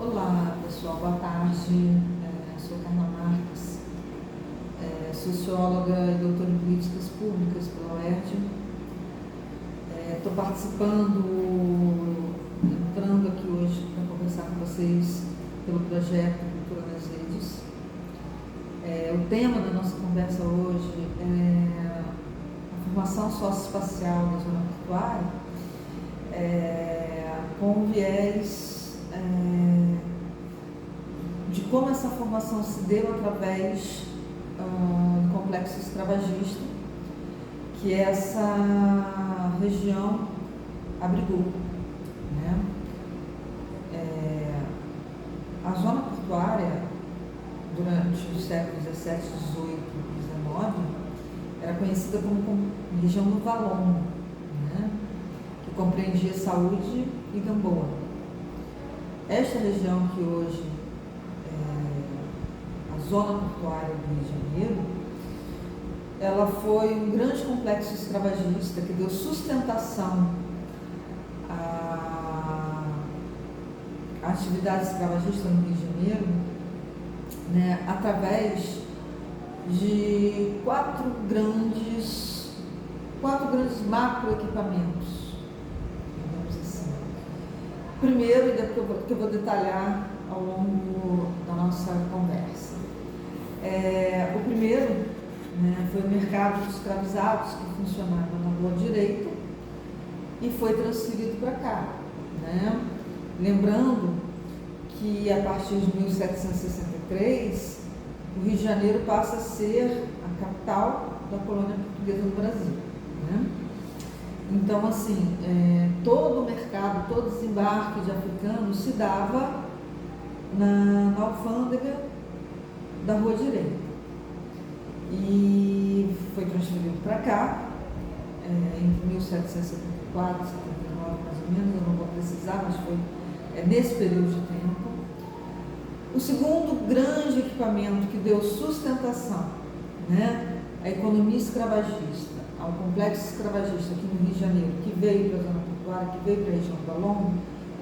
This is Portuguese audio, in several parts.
Olá pessoal, boa tarde. Sou Carla Marques, socióloga e doutora em políticas públicas pela UERJ. Estou entrando aqui hoje para conversar com vocês pelo projeto Cultura nas Redes. O tema da nossa conversa hoje é a formação socioespacial da zona portuária, com viés de como essa formação se deu através do complexo escravagista que essa região abrigou, né? A zona portuária, durante os séculos XVII, XVIII e XIX, era conhecida como região do Valongo, né? Que compreendia Saúde e Gamboa. Esta região que hoje é a zona portuária do Rio de Janeiro, ela foi um grande complexo escravagista que deu sustentação à atividade escravagista no Rio de Janeiro, né, através de quatro grandes macroequipamentos. Primeiro, e depois que eu vou detalhar ao longo da nossa conversa. O primeiro, né, foi o mercado de escravizados, que funcionava na Rua Direita e foi transferido para cá, né? Lembrando que a partir de 1763 o Rio de Janeiro passa a ser a capital da colônia portuguesa no Brasil, né? Então, assim, todo o mercado, todo o desembarque de africanos se dava na alfândega da Rua Direita. E foi transferido para cá, entre 1774 e 79, mais ou menos, eu não vou precisar, mas foi nesse período de tempo. O segundo grande equipamento que deu sustentação, né, à economia escravagista, ao complexo escravagista aqui no Rio de Janeiro, que veio para a zona portuária, que veio para a região do Valongo,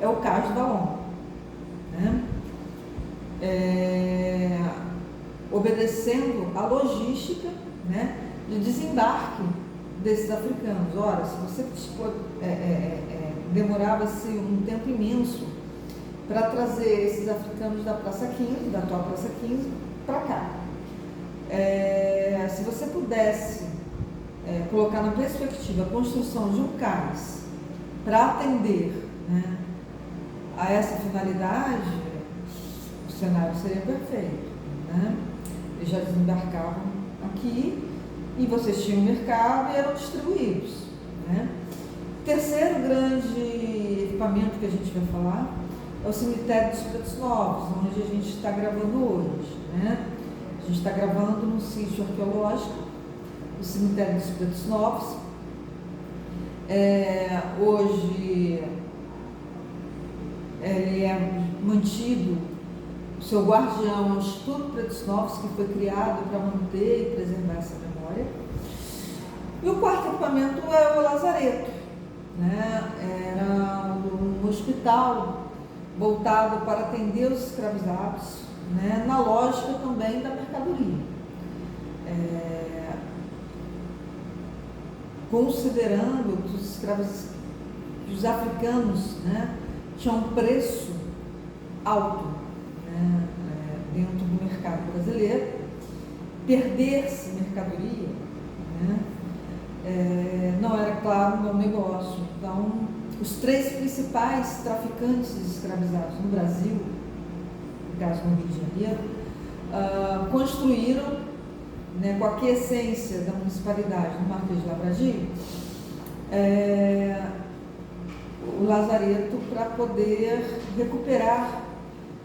é o Cais do Valongo, né? Obedecendo a logística, né, de desembarque desses africanos. Ora, se você demorava-se um tempo imenso para trazer esses africanos da Praça 15, da atual Praça 15, para cá. Se você pudesse colocar na perspectiva a construção de um cais para atender, né, a essa finalidade, o cenário seria perfeito, né? Eles já desembarcavam aqui e vocês tinham mercado e eram distribuídos, né? Terceiro grande equipamento que a gente vai falar é o cemitério dos Pretos Novos, onde a gente está gravando hoje, né? A gente está gravando num sítio arqueológico, o cemitério dos Pretos Novos. Hoje ele é mantido, o seu guardião é o Instituto Pretos Novos, que foi criado para manter e preservar essa memória. E o quarto equipamento é o lazareto, né? Era um hospital voltado para atender os escravizados, né, na lógica também da mercadoria. Considerando que os africanos, né, tinham um preço alto, né, dentro do mercado brasileiro, perder-se mercadoria, né, não era, claro, um bom negócio. Então, os três principais traficantes de escravizados no Brasil, no caso no Rio de Janeiro, construíram, né, com a aquiescência da municipalidade no Marquês de Lavradio, o lazareto para poder recuperar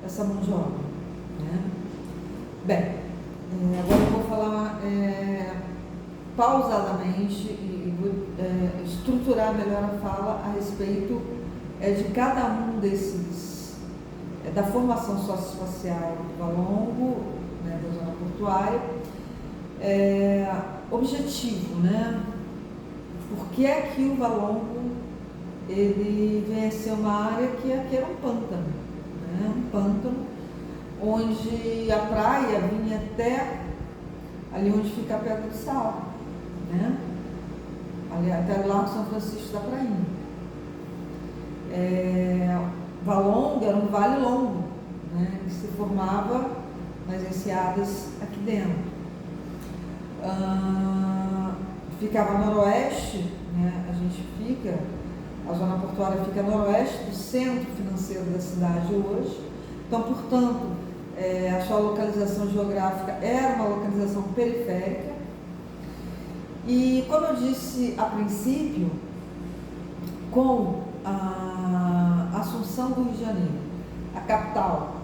essa mão de obra, né? Bem, agora eu vou falar pausadamente e vou estruturar melhor a fala a respeito de cada um desses, da formação socioespacial do Valongo, né, da zona portuária, objetivo, né? Por que é que o Valongo ele vem a ser uma área que aqui era um pântano, né? né? Um pântano, onde a praia vinha até ali onde fica a Pedra do Sal, né? Ali até o Largo São Francisco da Prainha. Valonga era um vale longo, né? Que se formava nas enseadas aqui dentro. Ficava a noroeste, né? A zona portuária fica a noroeste do centro financeiro da cidade hoje. Então, portanto, a sua localização geográfica era uma localização periférica. E, como eu disse a princípio, com a assunção do Rio de Janeiro, a capital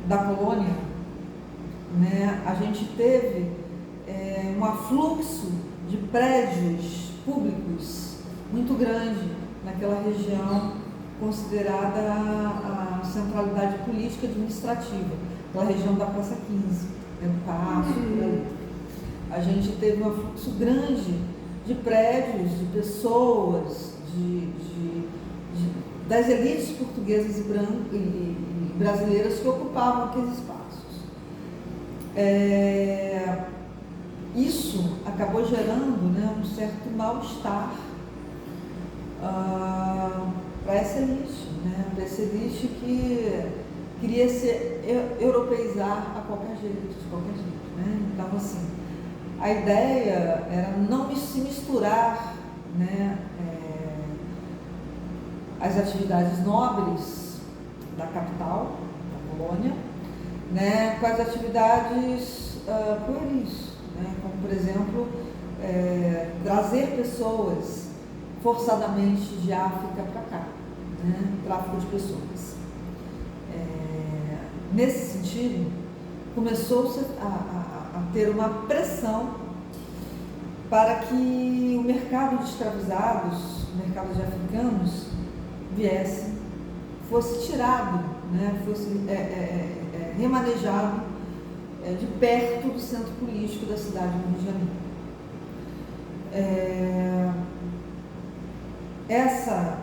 da colônia, né, a gente teve um afluxo de prédios públicos muito grande naquela região considerada a centralidade política e administrativa, aquela região da Praça 15, do Paço, por aí. A gente teve um afluxo grande de prédios, de pessoas, das elites portuguesas e brasileiras que ocupavam aqueles espaços. Isso acabou gerando, né, um certo mal-estar para essa elite, né, para essa elite que queria se europeizar a qualquer jeito, de qualquer jeito, né? Então, assim, a ideia era não se misturar, né, as atividades nobres da capital, da colônia, né, com as atividades pueris, né, como, por exemplo, trazer pessoas forçadamente de África para cá, né, tráfico de pessoas. Nesse sentido, começou-se a ter uma pressão para que o mercado de escravizados, o mercado de africanos, fosse tirado, né, fosse remanejado de perto do centro político da cidade do Rio de Janeiro. Essa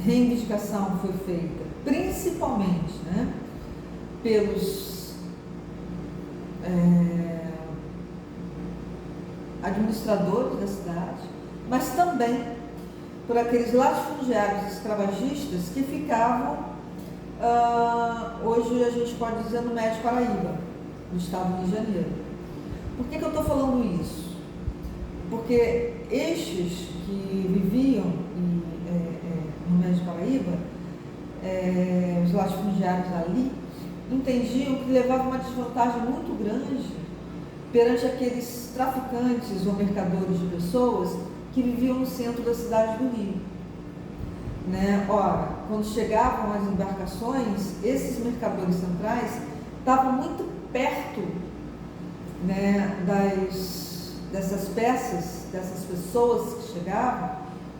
reivindicação foi feita principalmente, né, pelos administradores da cidade, mas também por aqueles latifundiários escravagistas que ficavam, hoje a gente pode dizer, no Médio Paraíba, no estado do Rio de Janeiro. Por que eu estou falando isso? Porque estes que viviam no Médio Paraíba, os latifundiários ali, entendiam que levavam uma desvantagem muito grande perante aqueles traficantes ou mercadores de pessoas que viviam no centro da cidade do Rio, né? Ora, quando chegavam as embarcações, esses mercadores centrais estavam muito perto, né, dessas peças, dessas pessoas que chegavam,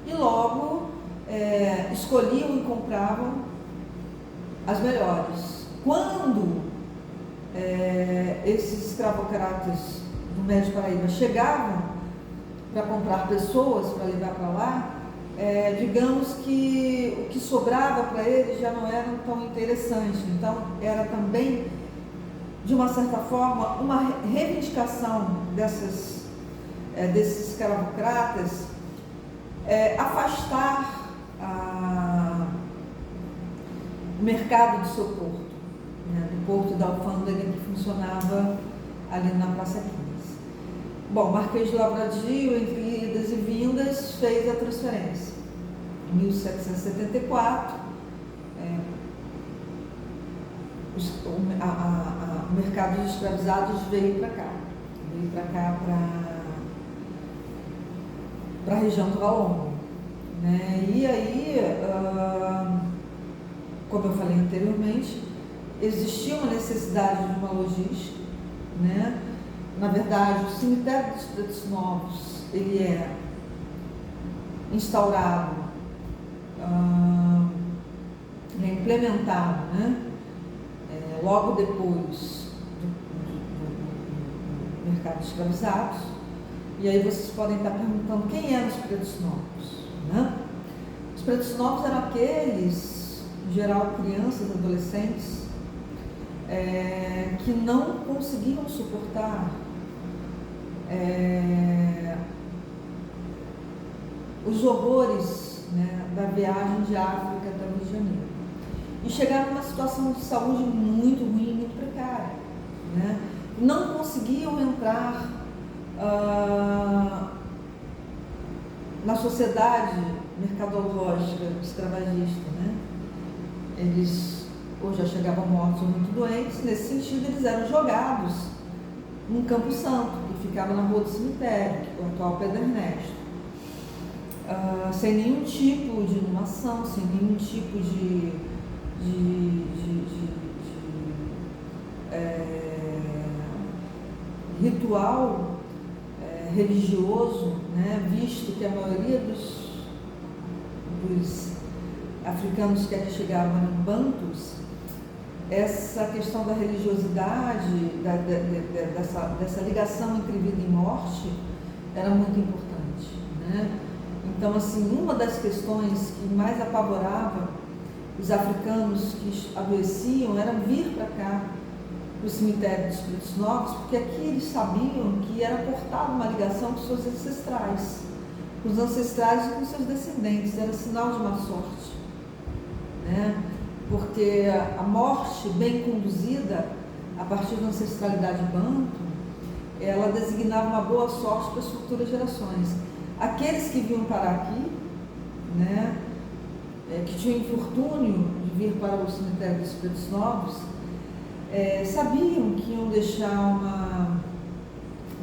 e logo escolhiam e compravam as melhores. Quando esses escravocratas do Médio Paraíba chegavam para comprar pessoas para levar para lá, digamos que o que sobrava para eles já não era tão interessante. Então, era também, de uma certa forma, uma reivindicação desses escravocratas, afastar o mercado do seu porto, né, do porto da alfândega que funcionava ali na Praça 15. Bom, Marquês de Lavradio, entre idas e vindas, fez a transferência. Em 1774, o mercado de escravizados veio para cá, para a região do Valongo, né? E aí, como eu falei anteriormente, existia uma necessidade de uma logística, né? Na verdade, o cemitério dos Pretos Novos, ele é instaurado, ele é implementado, né, logo depois do mercado de escravizados. E aí vocês podem estar perguntando quem eram os Pretos Novos. né? Os pretos novos eram aqueles, em geral crianças, adolescentes, que não conseguiam suportar os horrores, né, da viagem de África até o Rio de Janeiro. E chegaram numa situação de saúde muito ruim, muito precária, né? Não conseguiam entrar na sociedade mercadológica escravagista, né? Eles ou já chegavam mortos ou muito doentes. Nesse sentido, eles eram jogados num Campo Santo, que ficava na Rua do Cemitério, que é o atual Pedro Ernesto, sem nenhum tipo de iluminação, sem nenhum tipo de ritual religioso, né? Visto que a maioria dos africanos que aqui chegavam eram bantus. Essa questão da religiosidade, dessa ligação entre vida e morte, era muito importante, né? Então, assim, uma das questões que mais apavorava os africanos que adoeciam era vir para cá, para o cemitério dos Pretos Novos, porque aqui eles sabiam que era cortada uma ligação com seus ancestrais, com os ancestrais e com seus descendentes, era sinal de má sorte, né? Porque a morte bem conduzida, a partir da ancestralidade banto, ela designava uma boa sorte para as futuras gerações. Aqueles que vinham parar aqui, né, que tinham infortúnio de vir para o cemitério dos Pretos Novos, sabiam que iam deixar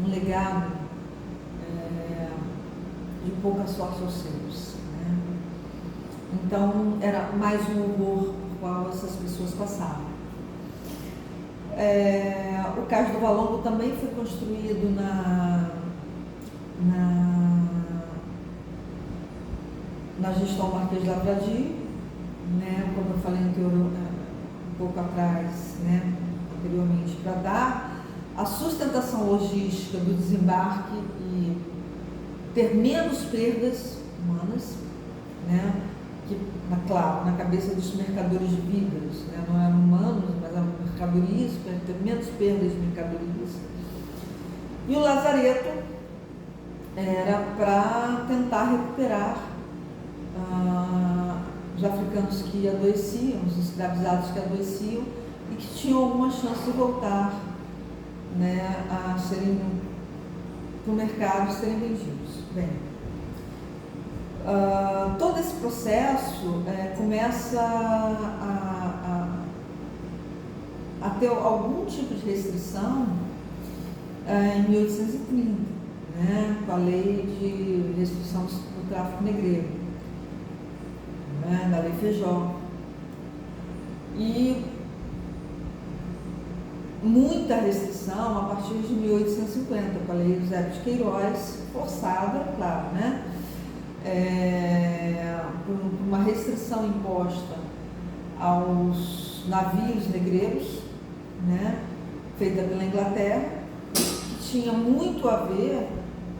um legado de pouca sorte aos seus, né? Então, era mais um horror por qual essas pessoas passavam. O Cais do Valongo também foi construído na gestão Marquês Lavradio, né, como eu falei um pouco atrás, né, anteriormente, para dar a sustentação logística do desembarque e ter menos perdas humanas, né, que, claro, na cabeça dos mercadores de vidas, né, não eram humanos, mas eram mercadorias, para ter menos perdas de mercadorias. E o lazareto era para tentar recuperar os africanos que adoeciam, os escravizados que adoeciam e que tinham alguma chance de voltar, né, a serem para o mercado e serem vendidos. Bem, todo esse processo começa a ter algum tipo de restrição em 1830, né, com a lei de restrição do tráfico negreiro, né, da Lei Feijó. E muita restrição a partir de 1850, com a Lei Eusébio de Queiroz, forçada, claro, né, por uma restrição imposta aos navios negreiros, né, feita pela Inglaterra, que tinha muito a ver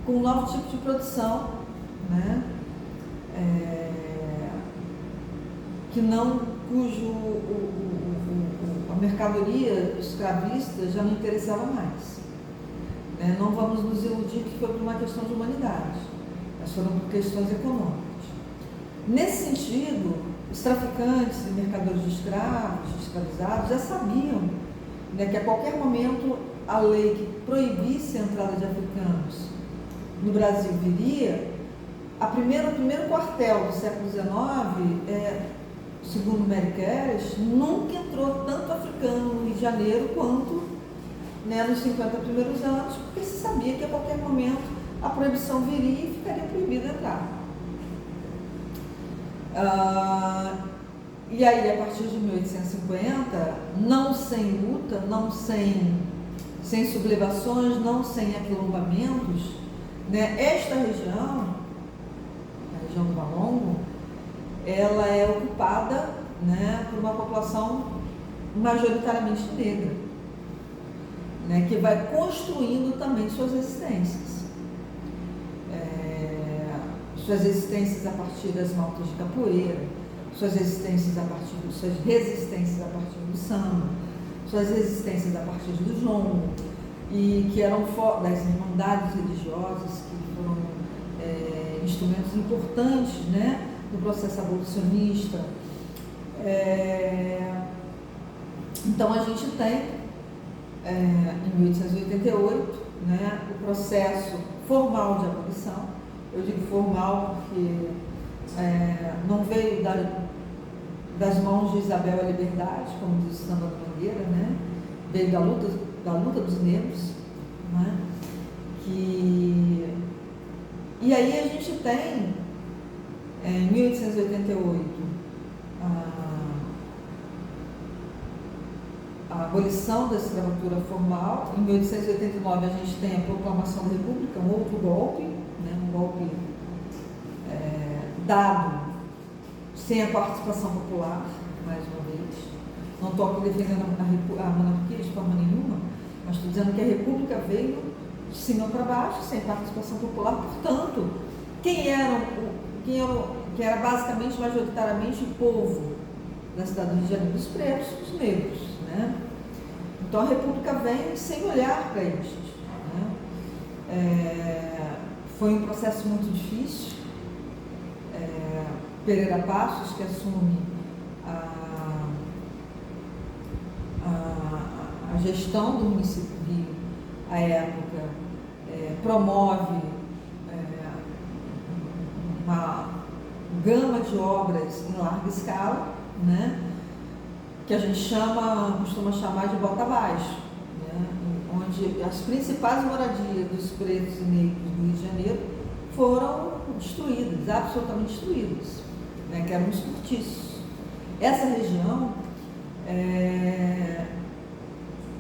com um novo tipo de produção, né, cujo a mercadoria escravista já não interessava mais, né? Não vamos nos iludir que foi por uma questão de humanidade, mas foram por questões econômicas. Nesse sentido, os traficantes e mercadores de escravos, de escravizados, já sabiam, né, que a qualquer momento a lei que proibisse a entrada de africanos no Brasil viria. O primeiro quartel do século XIX, segundo Mary Keres, nunca entrou tanto africano no Rio de Janeiro quanto, né, nos 50 primeiros anos, porque se sabia que a qualquer momento a proibição viria e ficaria proibida entrar. E aí, a partir de 1850, não sem luta, não sem sublevações, não sem aquilombamentos, né, esta região, a região do Valongo, ela é ocupada, né, por uma população majoritariamente negra, né, que vai construindo também suas resistências. suas resistências a partir das maltas de capoeira, suas resistências a partir do samba, suas resistências a partir do jongo, e que eram das irmandades religiosas, que foram instrumentos importantes, né, no processo abolicionista. Então a gente tem, em 1888, né, o processo formal de abolição. Eu digo formal porque não veio das mãos de Isabel a liberdade, como diz o Samba da Mangueira, né? Veio da luta dos negros, né? E aí a gente tem, em 1888, a abolição da escravatura formal. Em 1889 a gente tem a proclamação da República, um outro golpe, né? Um golpe dado sem a participação popular, mais uma vez. Não estou aqui defendendo a monarquia de forma nenhuma, mas estou dizendo que a República veio de cima para baixo, sem participação popular. Portanto, quem era basicamente, majoritariamente, o povo da cidade do Rio de Janeiro? Os pretos, os negros, né? Então a República vem sem olhar para isto, né? Foi um processo muito difícil. Pereira Passos, que assume a gestão do município do Rio à época, promove uma gama de obras em larga escala, né, que a gente costuma chamar de bota abaixo, né, onde as principais moradias dos pretos e negros do Rio de Janeiro foram destruídas, absolutamente destruídas, né, que eram os cortiços. Essa região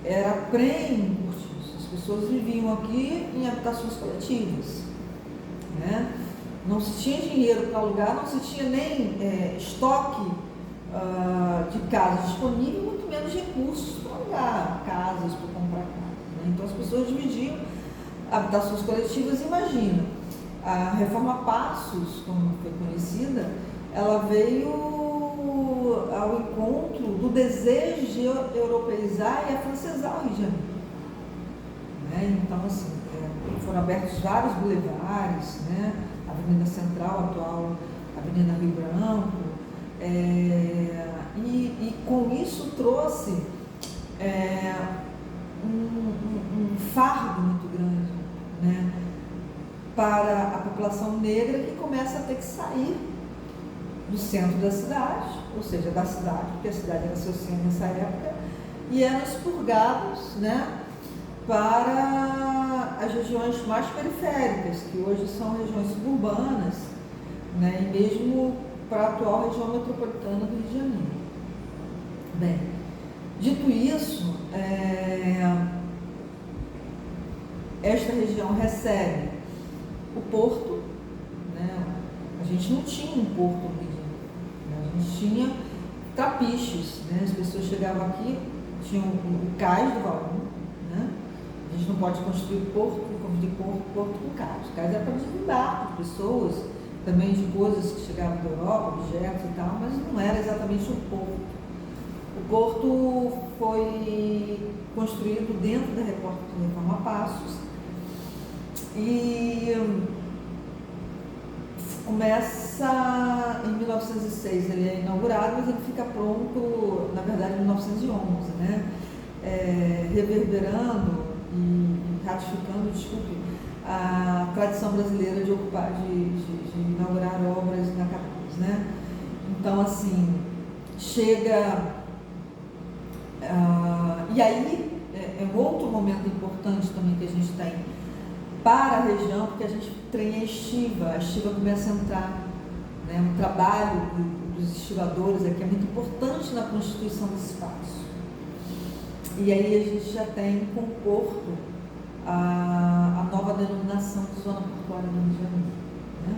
era prenhe cortiço. As pessoas viviam aqui em habitações coletivas, né? Não se tinha dinheiro para alugar, não se tinha nem estoque de casas disponível, muito menos recursos para alugar casas, para comprar casas, né? Então as pessoas dividiam habitações coletivas. Imagina, a Reforma Passos, como foi conhecida, ela veio ao encontro do desejo de europeizar e afrancesar o Rio de Janeiro, né? Então, assim, foram abertos vários bulevares, né? A Avenida Central, atual Avenida Rio Branco, e com isso trouxe um fardo muito grande, né, para a população negra, que começa a ter que sair do centro da cidade, ou seja, da cidade, porque a cidade era seu centro nessa época, e eram expurgados, né, para as regiões mais periféricas, que hoje são regiões suburbanas, né, e mesmo para a atual região metropolitana do Rio de Janeiro. Bem, dito isso, esta região recebe o porto, né? A gente não tinha um porto no Rio de Janeiro, né? A gente tinha trapiches, né? As pessoas chegavam aqui, tinham o cais do Valon, né? A gente não pode construir porto com cais. O cais era para desembarque de pessoas, também de coisas que chegavam da Europa, objetos e tal, mas não era exatamente um porto. O porto foi construído dentro da Reforma Passos e começa em 1906, ele é inaugurado, mas ele fica pronto, na verdade, em 1911, né? Reverberando e ratificando, a tradição brasileira de inaugurar obras inacabadas, né? Então, assim, chega... e aí, é um outro momento importante também que a gente tem para a região, porque a gente tem a estiva começa a entrar, né? Um trabalho dos estivadores aqui é muito importante na constituição desse espaço. E aí a gente já tem com o porto a nova denominação de zona portuária do Rio de Janeiro, né?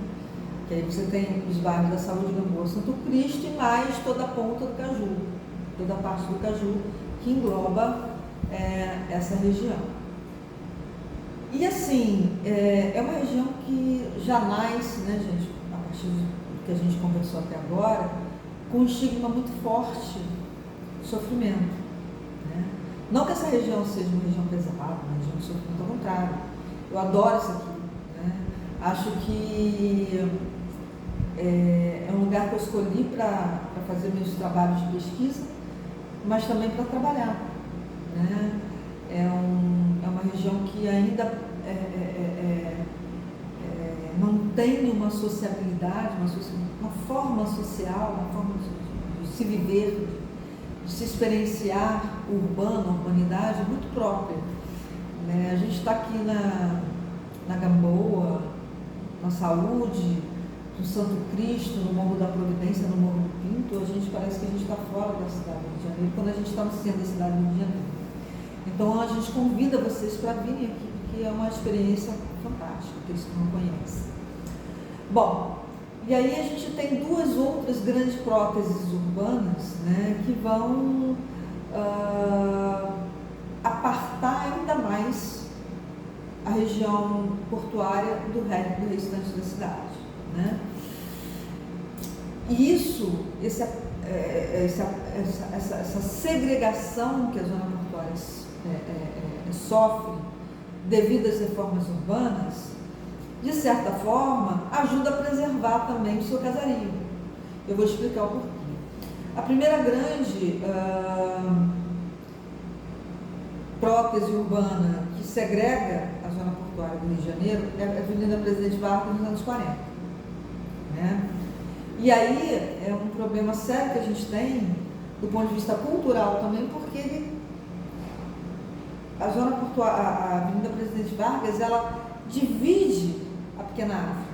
Que aí você tem os bairros da Saúde, Gamboa, Santo Cristo, e mais toda a ponta do Caju, toda a parte do Caju que engloba essa região. E assim, é uma região que já nasce, né, gente, que a gente conversou até agora, com um estigma muito forte de sofrimento, né? Não que essa região seja uma região pesada, uma região de sofrimento, ao contrário. Eu adoro isso aqui, né? Acho que é um lugar que eu escolhi para fazer meus trabalhos de pesquisa, mas também para trabalhar, né? É uma região que ainda mantém uma sociabilidade, uma forma social, uma forma de se viver, de se experienciar urbano, urbanidade muito própria, né? A gente está aqui na Gamboa, na Saúde, no Santo Cristo, no Morro da Providência, no Morro do Pinto. A gente parece que a gente está fora da cidade do Rio de Janeiro, quando a gente está no centro da cidade do Rio de Janeiro. Então a gente convida vocês para virem aqui, porque é uma experiência fantástica, aqueles que não conhecem. Bom, e aí a gente tem duas outras grandes próteses urbanas, né, que vão apartar ainda mais a região portuária do restante da cidade, né? E essa segregação que a zona portuária sofre devido às reformas urbanas, de certa forma, ajuda a preservar também o seu casario. Eu vou explicar o porquê. A primeira grande prótese urbana que segrega a zona portuária do Rio de Janeiro é a Avenida Presidente Vargas nos anos 40. Né? E aí é um problema sério que a gente tem do ponto de vista cultural também, porque a zona portuária, a Avenida Presidente Vargas, ela divide a Pequena África,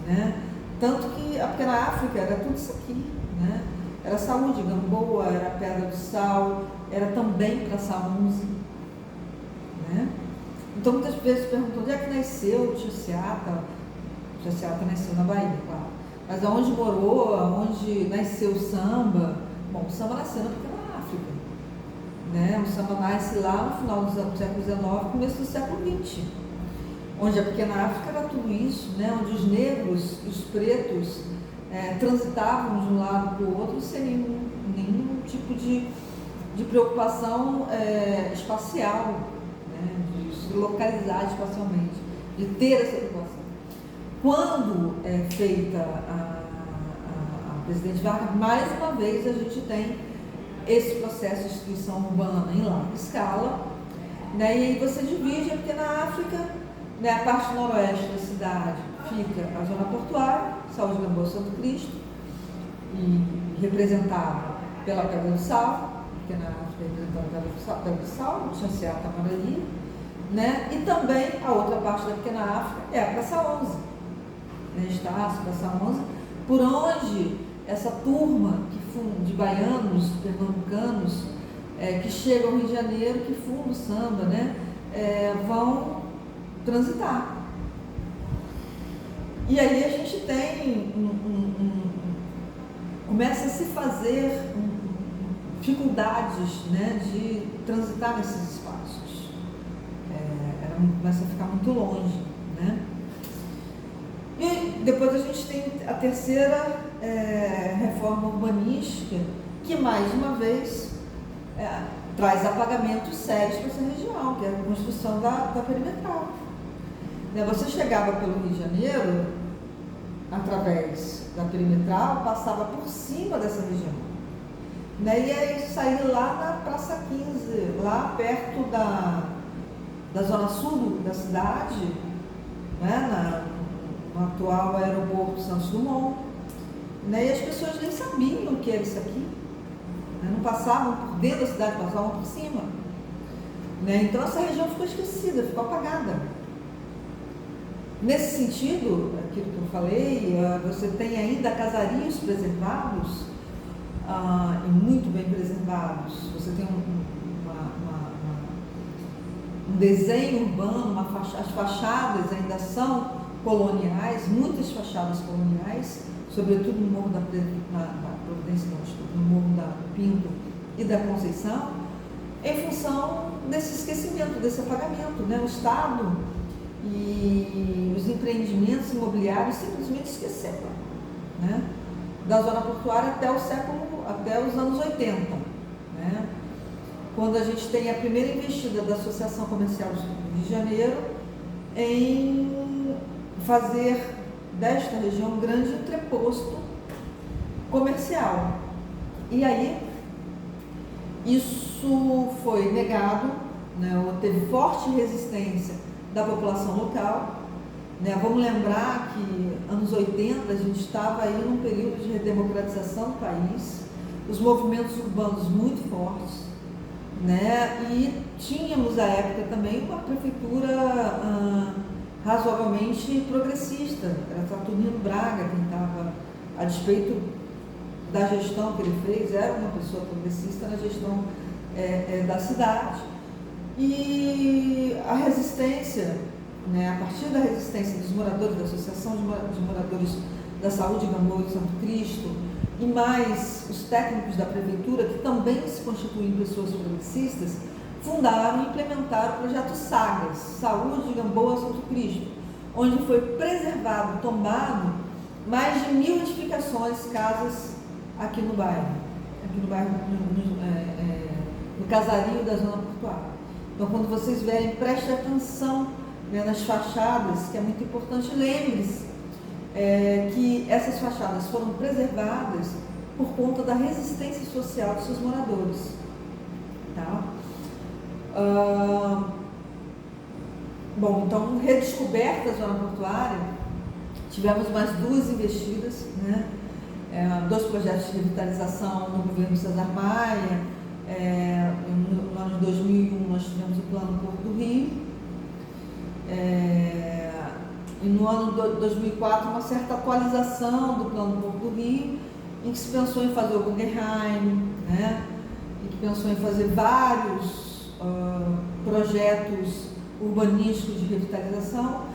né? Tanto que a Pequena África era tudo isso aqui, né? Era Saúde, Gamboa, era Pedra do Sal, era também Praça 11, né? Então muitas vezes perguntam onde é que nasceu o Tchociata. O Tchociata nasceu na Bahia, claro. Mas aonde morou, aonde nasceu o samba? Bom, o samba nasceu na Pequena África, né? O samba nasce lá no final do século XIX, começo do século XX, onde a Pequena África era tudo isso, né? Onde os negros e os pretos transitavam de um lado para o outro sem nenhum tipo de preocupação espacial, né? De se localizar espacialmente, de ter essa preocupação. Quando é feita a Presidente Vargas, mais uma vez a gente tem esse processo de destruição urbana em larga escala, né? E aí você divide a Pequena África, né? A parte noroeste da cidade fica a zona portuária, Saúde, Gamboa, Santo Cristo, e representada pela Pedra do Sal, Pequena África representada pela Pedra do Sal, Tchociata, Amaraí, né? E também a outra parte da Pequena África é a Praça 11, né? Estácio, Praça 11, por onde essa turma de baianos, pernambucanos, que chegam ao Rio de Janeiro, que fundam o samba, né? Vão transitar. E aí a gente tem começa a se fazer dificuldades, né, de transitar nesses espaços. Começa a ficar muito longe, né? E depois a gente tem a terceira reforma urbanística, que mais uma vez traz apagamentos sérios para essa região, que é a construção da perimetral. Você chegava pelo Rio de Janeiro, através da perimetral, passava por cima dessa região, né? E aí saía lá na Praça 15, lá perto da zona sul da cidade, né? No atual aeroporto Santos Dumont, né? E as pessoas nem sabiam o que era isso aqui, né? Não passavam por dentro da cidade, passavam por cima, né? Então essa região ficou esquecida, ficou apagada. Nesse sentido, aquilo que eu falei, você tem ainda casarios preservados, e muito bem preservados. Você tem um desenho urbano, as fachadas ainda são coloniais, muitas fachadas coloniais, sobretudo no Morro da Providência, no Morro do Pinto e da Conceição, em função desse esquecimento, desse apagamento, né? O Estado e os empreendimentos imobiliários simplesmente esqueceram, né, da zona portuária até os anos 80, né, quando a gente tem a primeira investida da Associação Comercial do Rio de Janeiro em fazer desta região um grande entreposto comercial. E aí isso foi negado, né, teve forte resistência da população local, né. Vamos lembrar que anos 80 a gente estava aí num período de redemocratização do país, os movimentos urbanos muito fortes, né, e tínhamos à época também uma prefeitura razoavelmente progressista. Era Saturnino Braga quem estava, a despeito da gestão que ele fez, era uma pessoa progressista na gestão da cidade. E a resistência, né, a partir da resistência dos moradores da Associação de Moradores da Saúde de Gamboa e Santo Cristo, e mais os técnicos da prefeitura, que também se constituem pessoas progressistas, fundaram e implementaram o projeto SAGAS, Saúde de Gamboa Santo Cristo, onde foi preservado, tombado, mais de 1000 edificações, casas aqui no bairro, no casario da zona portuária. Então, quando vocês verem, prestem atenção, né, nas fachadas, que é muito importante, lembre-se que essas fachadas foram preservadas por conta da resistência social dos seus moradores. Tá? Bom, então, redescoberta a zona portuária, tivemos mais 2 investidas, né? 2 projetos de revitalização no governo César Maia. No ano de 2001 nós tivemos o Plano Porto do Rio, e no ano de 2004 uma certa atualização do Plano Porto do Rio, em que se pensou em fazer o Guggenheim, né? E que pensou em fazer vários projetos urbanísticos de revitalização,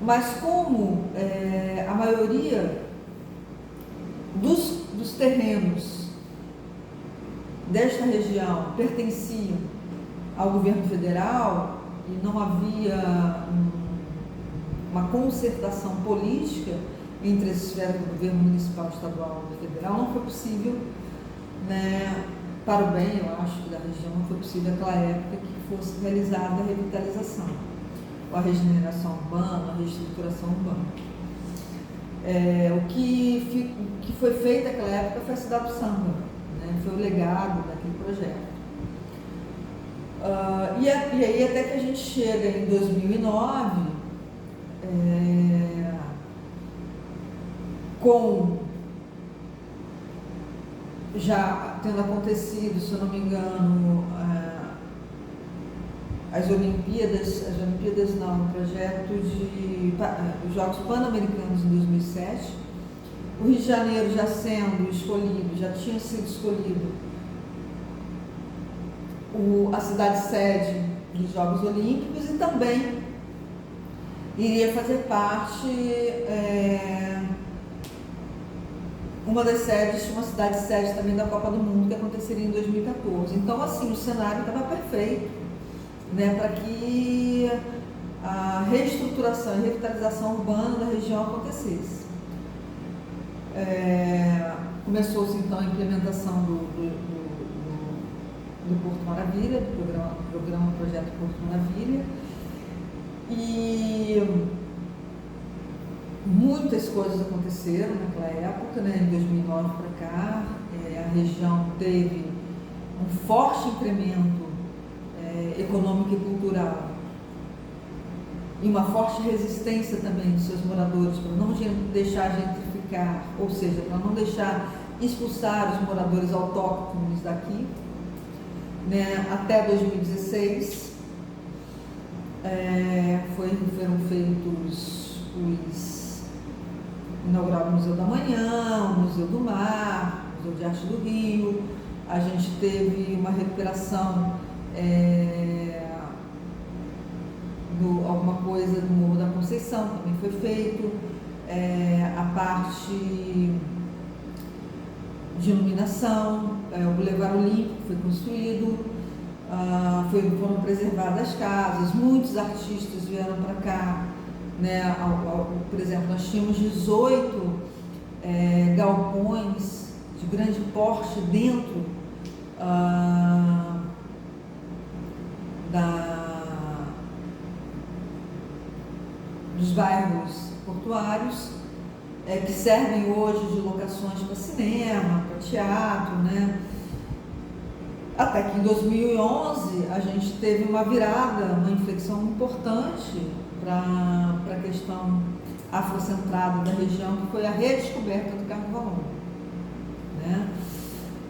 mas como a maioria dos terrenos desta região pertenciam ao governo federal e não havia uma concertação política entre as esferas do governo municipal, estadual e federal, não foi possível, né, para o bem, eu acho, que da região, não foi possível naquela época que fosse realizada a revitalização, ou a regeneração urbana, a reestruturação urbana. O que foi feito naquela época foi a Cidade do Samba, né, foi o legado daquele projeto. E aí até que a gente chega em 2009, com já tendo acontecido, se eu não me engano, o projeto de os Jogos Pan-Americanos em 2007, o Rio de Janeiro já sendo escolhido, já tinha sido escolhido a cidade sede dos Jogos Olímpicos, e também iria fazer parte uma das sedes, uma cidade sede também da Copa do Mundo, que aconteceria em 2014. Então, assim, o cenário estava perfeito, né, para que a reestruturação e revitalização urbana da região acontecesse. Começou-se então a implementação do Porto Maravilha, do programa Projeto Porto Maravilha, e muitas coisas aconteceram naquela época, né, em 2009 para cá. A região teve um forte incremento econômico e cultural, e uma forte resistência também dos seus moradores para não deixar gentrificar, ou seja, para não deixar expulsar os moradores autóctones daqui, né, até 2016. Foram feitos inaugurado o Museu da Manhã, o Museu do Mar, o Museu de Arte do Rio. A gente teve uma recuperação, alguma coisa do Morro da Conceição também foi feito, a parte de iluminação, o Boulevard Olímpico foi construído, foram preservadas as casas, muitos artistas vieram para cá, né? Por exemplo, nós tínhamos 18 galpões de grande porte dentro dos bairros portuários, que servem hoje de locações para cinema, para teatro, né? Até que em 2011 a gente teve uma virada, uma inflexão importante para a questão afrocentrada da região, que foi a redescoberta do Carnaval, né?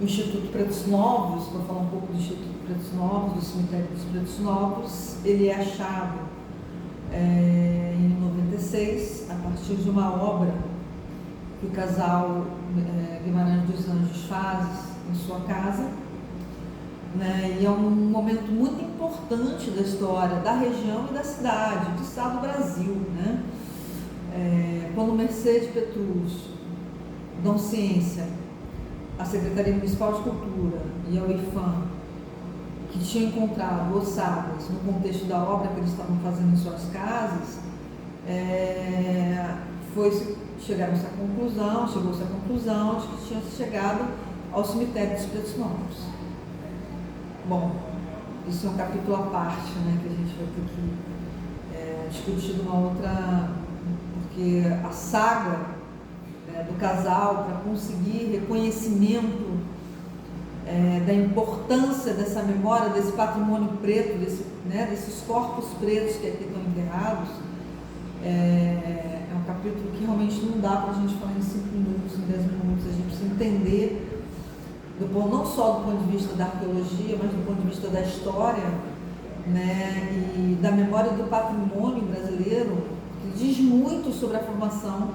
O Instituto Pretos Novos, para falar um pouco do Instituto Pretos Novos, do Cemitério dos Pretos Novos, ele é achado em 96, a partir de uma obra que o casal Guimarães dos Anjos faz em sua casa, né? E é um momento muito importante da história da região e da cidade, do estado do Brasil, né? Quando Mercedes Petrus dão ciência à Secretaria Municipal de Cultura e ao IFAM, que tinham encontrado ossadas no contexto da obra que eles estavam fazendo em suas casas, chegou-se à conclusão de que tinha chegado ao cemitério dos Pretos Novos. Bom, isso é um capítulo à parte, né, que a gente vai ter que discutir numa outra, porque a saga do casal para conseguir reconhecimento da importância dessa memória, desse patrimônio preto, desses corpos pretos que aqui estão enterrados, é um capítulo que realmente não dá para a gente falar em 5 minutos, em 10 minutos. A gente precisa entender, não só do ponto de vista da arqueologia, mas do ponto de vista da história, né, e da memória do patrimônio brasileiro, que diz muito sobre a formação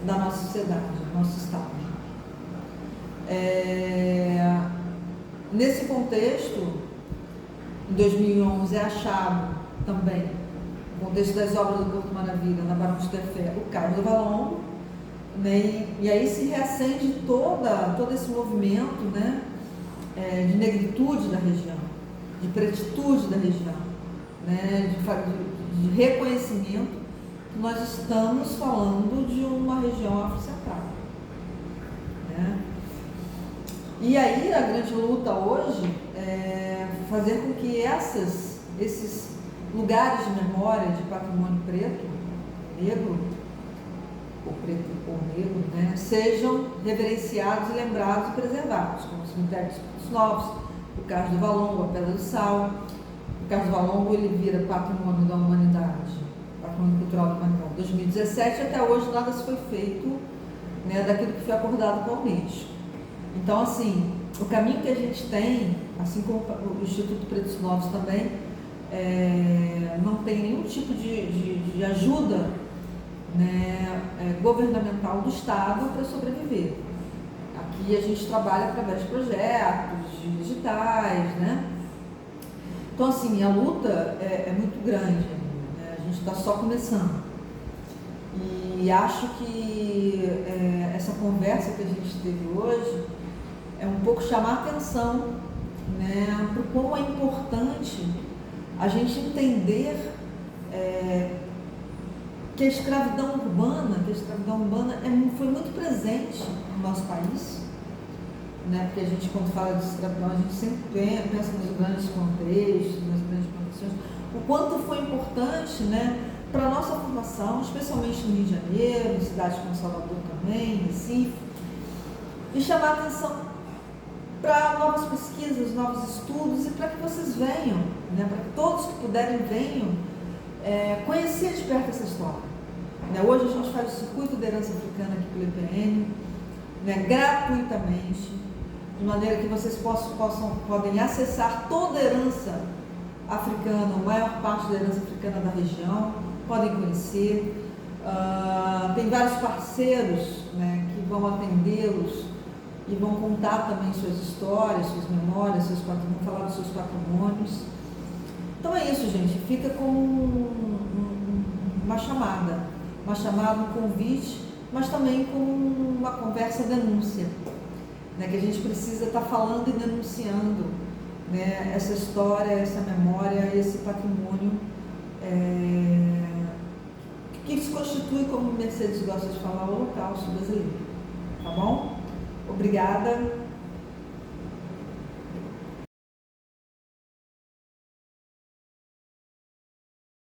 da nossa sociedade, do nosso Estado. Nesse contexto, em 2011 é achado também, no contexto das obras do Porto Maravilha, na Barão de Tefé, o Cais do Valongo, né, e aí se reacende todo esse movimento, né, de negritude da região, de pretitude da região, né, de reconhecimento que nós estamos falando de uma região afrocentrada, né? E aí a grande luta hoje é fazer com que esses lugares de memória de patrimônio negro, ou preto ou negro, né, sejam reverenciados e lembrados e preservados, como o Cemitério dos Pretos Novos, o Cais do Valongo, a Pedra do Sal. O Cais do Valongo ele vira patrimônio da humanidade, patrimônio cultural da humanidade. Em 2017 até hoje nada se foi feito, né, daquilo que foi acordado com a Unesco. Então, assim, o caminho que a gente tem, assim como o Instituto Pretos Novos também, não tem nenhum tipo de ajuda, né, governamental do Estado para sobreviver. Aqui a gente trabalha através de projetos digitais, né? Então, assim, a luta é muito grande, né? A gente está só começando. E acho que essa conversa que a gente teve hoje é um pouco chamar a atenção, né, para o quão é importante a gente entender que a escravidão urbana foi muito presente no nosso país, né, porque a gente, quando fala de escravidão, a gente sempre pensa nos grandes contextos, nas grandes condições, o quanto foi importante, né, para a nossa formação, especialmente no Rio de Janeiro, em cidades como Salvador também, Recife, e chamar a atenção para novas pesquisas, novos estudos, e para que vocês venham, né, para que todos que puderem venham conhecer de perto essa história. Né, hoje a gente faz o circuito da herança africana aqui pelo IPN, né, gratuitamente, de maneira que vocês podem acessar toda a herança africana, a maior parte da herança africana da região, podem conhecer. Tem vários parceiros, né, que vão atendê-los e vão contar também suas histórias, suas memórias, vão falar dos seus patrimônios. Então é isso, gente, fica como uma chamada, um convite, mas também como uma conversa denúncia, né, que a gente precisa estar falando e denunciando, né, essa história, essa memória, esse patrimônio que se constitui, como Mercedes gosta de falar, o Holocausto brasileiro. tá bom? Obrigada.